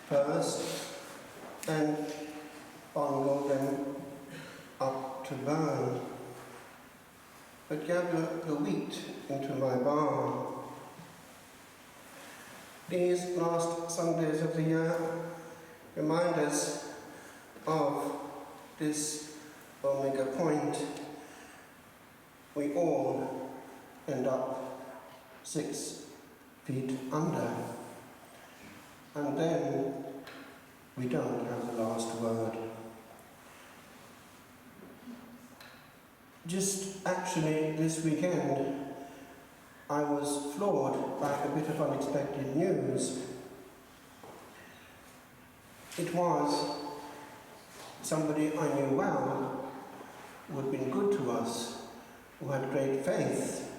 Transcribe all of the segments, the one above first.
first, and on go then up to burn, but gather the wheat into my barn. These last Sundays of the year remind us of this omega point. We all end up 6 feet under, and then we don't have the last word. Just actually this weekend, I was floored by a bit of unexpected news. It was somebody I knew well, who had been good to us, who had great faith,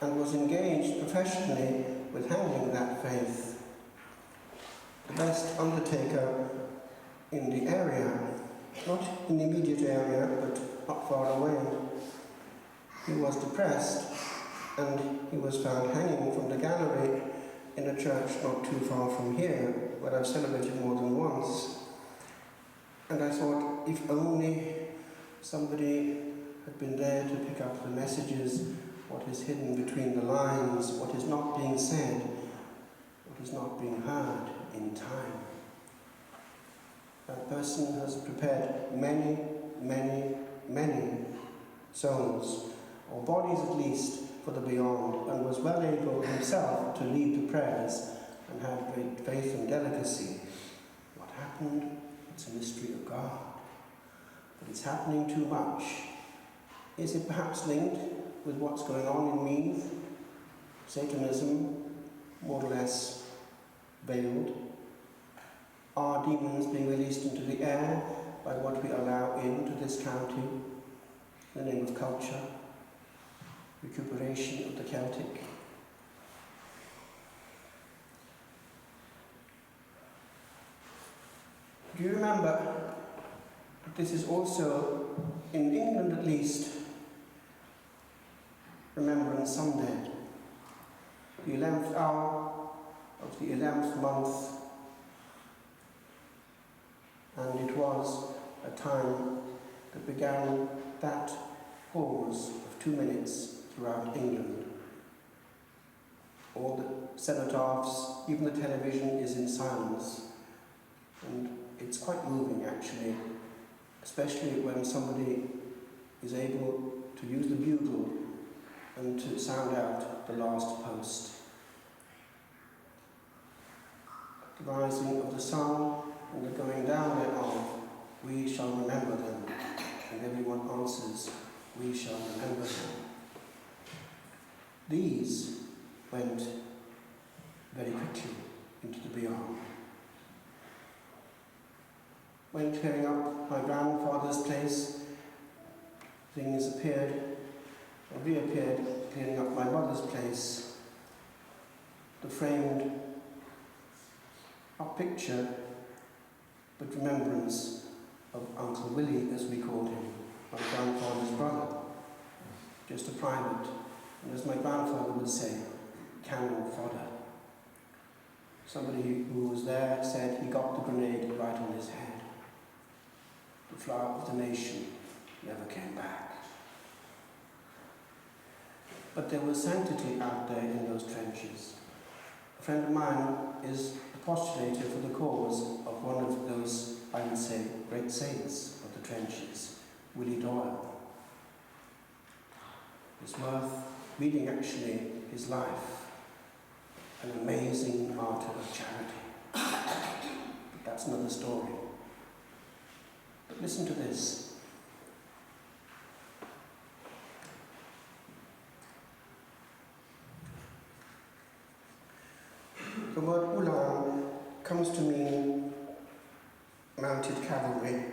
and was engaged professionally with handling that faith. The best undertaker in the area, not in the immediate area, but not far away. He was depressed, and he was found hanging from the gallery in a church not too far from here, where I've celebrated more than once. And I thought, if only somebody had been there to pick up the messages, what is hidden between the lines, what is not being said, what is not being heard in time. That person has prepared many, many, many souls, or bodies at least, for the beyond, and was well able himself to lead the prayers and have great faith and delicacy. What happened? It's a mystery of God. But it's happening too much. Is it perhaps linked with what's going on in Meath? Satanism, more or less veiled. Are demons being released into the air by what we allow into this county in the name of culture? Recuperation of the Celtic. Do you remember that this is also, in England at least, Remembrance Sunday, the 11th hour of the 11th month, and it was a time that began that pause of 2 minutes throughout England. All the cenotaphs, even the television is in silence. And it's quite moving actually, especially when somebody is able to use the bugle and to sound out the last post. The rising of the sun and the going down thereof, we shall remember them. And everyone answers, we shall remember them. These went very quickly into the beyond. When clearing up my grandfather's place, things appeared or reappeared, clearing up my mother's place. The framed up picture, but remembrance of Uncle Willie, as we called him, my grandfather's brother, just a private. And as my grandfather would say, cannon fodder. Somebody who was there said he got the grenade right on his head. The flower of the nation never came back. But there was sanctity out there in those trenches. A friend of mine is a postulator for the cause of one of those, I would say, great saints of the trenches, Willie Doyle. It's worth reading actually his life, an amazing martyr of charity. But that's another story. But listen to this. The word ulan comes to mean mounted cavalry.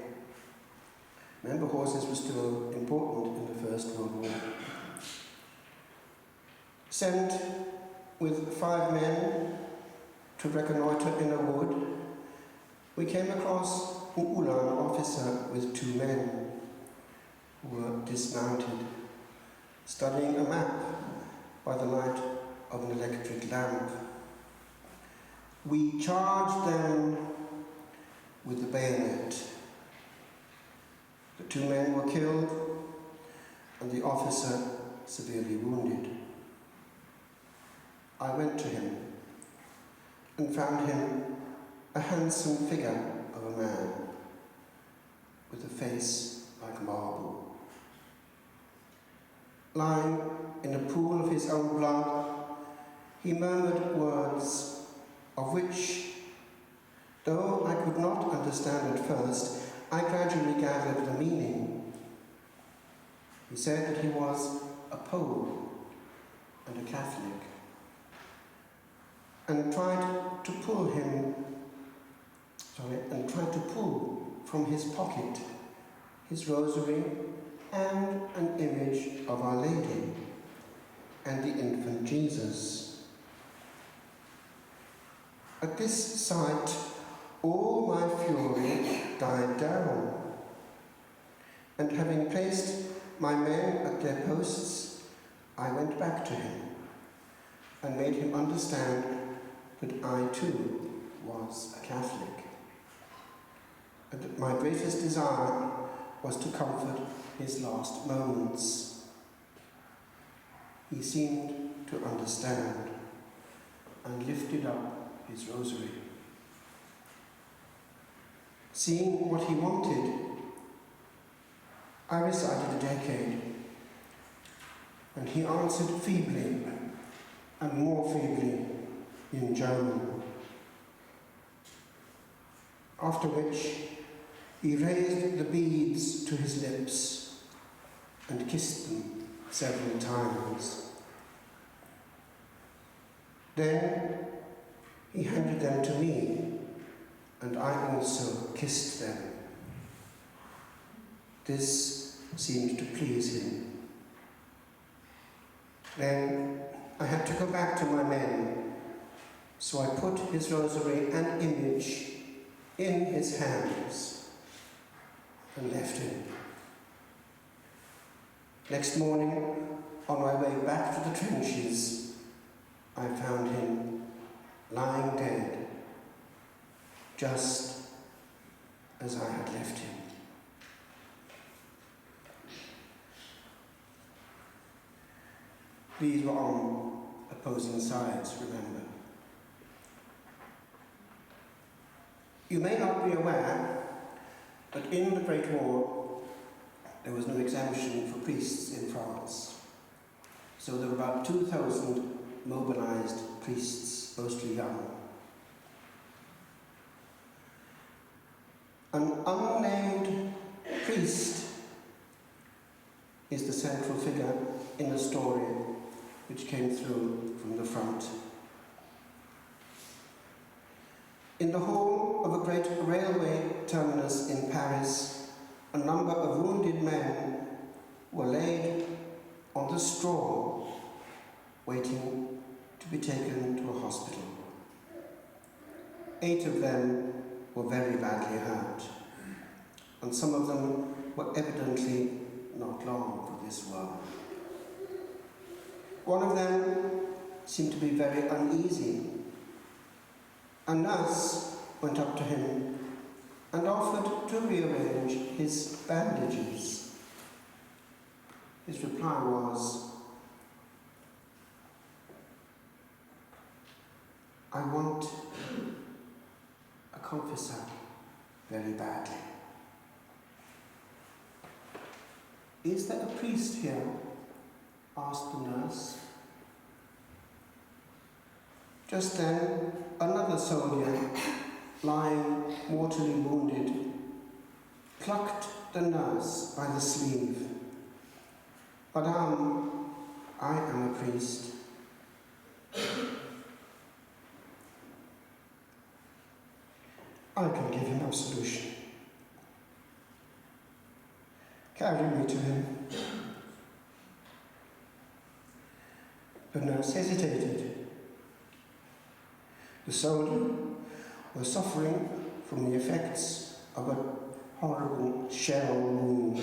Remember, horses were still important in the First World War. Sent with 5 men to reconnoitre in a wood, we came across an Ulan officer with 2 men who were dismounted, studying a map by the light of an electric lamp. We charged them with the bayonet. The 2 men were killed and the officer severely wounded. I went to him and found him a handsome figure of a man with a face like marble. Lying in a pool of his own blood, he murmured words of which, though I could not understand at first, I gradually gathered the meaning. He said that he was a Pole and a Catholic, and tried to pull from his pocket his rosary and an image of Our Lady and the infant Jesus. At this sight, all my fury died down, and having placed my men at their posts, I went back to him and made him understand that I too was a Catholic, and that my greatest desire was to comfort his last moments. He seemed to understand and lifted up his rosary. Seeing what he wanted, I recited a decade, and he answered feebly and more feebly in German. After which he raised the beads to his lips and kissed them several times. Then he handed them to me, and I also kissed them. This seemed to please him. Then I had to go back to my men, so I put his rosary and image in his hands and left him. Next morning, on my way back to the trenches, I found him lying dead, just as I had left him. These were on opposing sides, remember. You may not be aware that in the Great War there was no exemption for priests in France. So there were about 2,000 mobilized priests, mostly young. An unnamed priest is the central figure in the story which came through from the front. In the hall of a great railway terminus in Paris, a number of wounded men were laid on the straw, waiting to be taken to a hospital. 8 of them were very badly hurt, and some of them were evidently not long for this world. One of them seemed to be very uneasy. A nurse went up to him and offered to rearrange his bandages. His reply was, "I want a confessor very badly." "Is there a priest here?" asked the nurse. Just then, another soldier, lying mortally wounded, plucked the nurse by the sleeve. "Madame, I am a priest." "I can give him absolution." "Carry me to him." The nurse hesitated. The soldier was suffering from the effects of a horrible shell wound,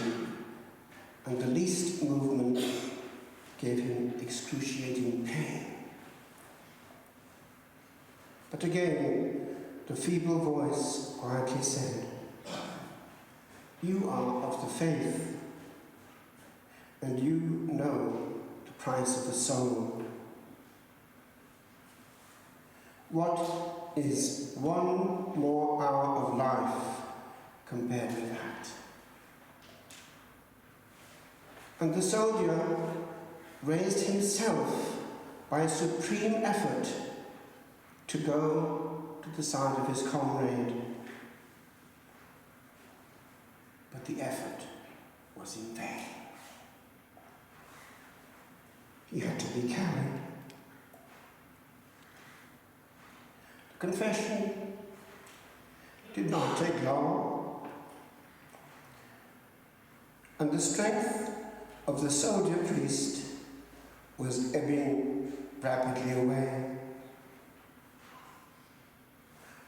and the least movement gave him excruciating pain. But again, the feeble voice quietly said, "You are of the faith, and you know the price of the soul. What is one more hour of life compared with that?" And the soldier raised himself by a supreme effort to go to the side of his comrade. But the effort was in vain. He had to be carried. The confession did not take long, and the strength of the soldier priest was ebbing rapidly away.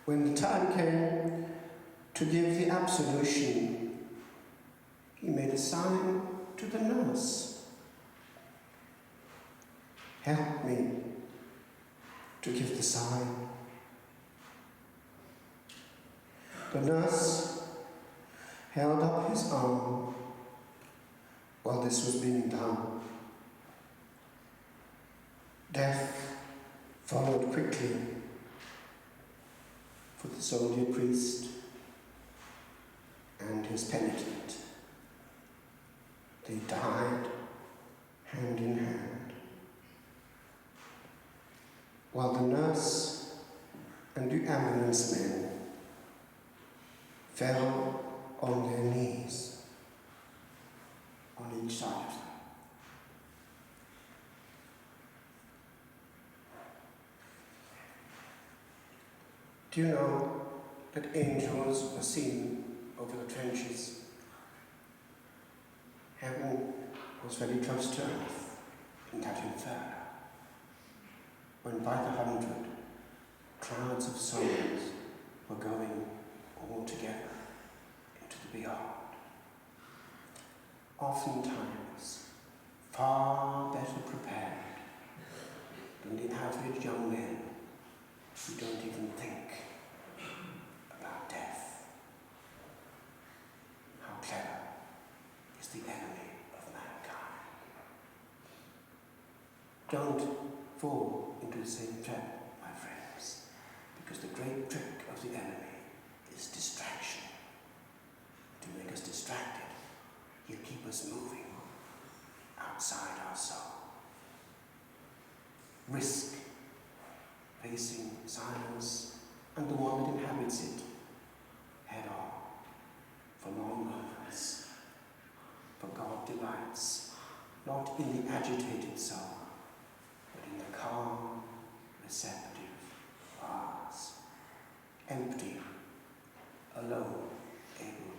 When the time came to give the absolution, he made a sign to the nurse. "Help me to give the sign." The nurse held up his arm while this was being done. Death followed quickly for the soldier priest and his penitent. They died hand in hand, while the nurse and the ambulance men fell on their knees on each side of them. Do you know that angels were seen over the trenches? Heaven was very close to earth in that inferno, when by the hundred clouds of souls were going all together into the beyond. Oftentimes far better prepared than the average young men who don't even think about death. How clever is the enemy of mankind. Don't fall into the same trap, my friends, because the great trick of the enemy is distraction. To make us distracted, he'll keep us moving outside our soul. Risk facing silence and the one that inhabits it head on for long moments. For God delights not in the agitated soul, but in the calm, receptive vase, empty, alone, able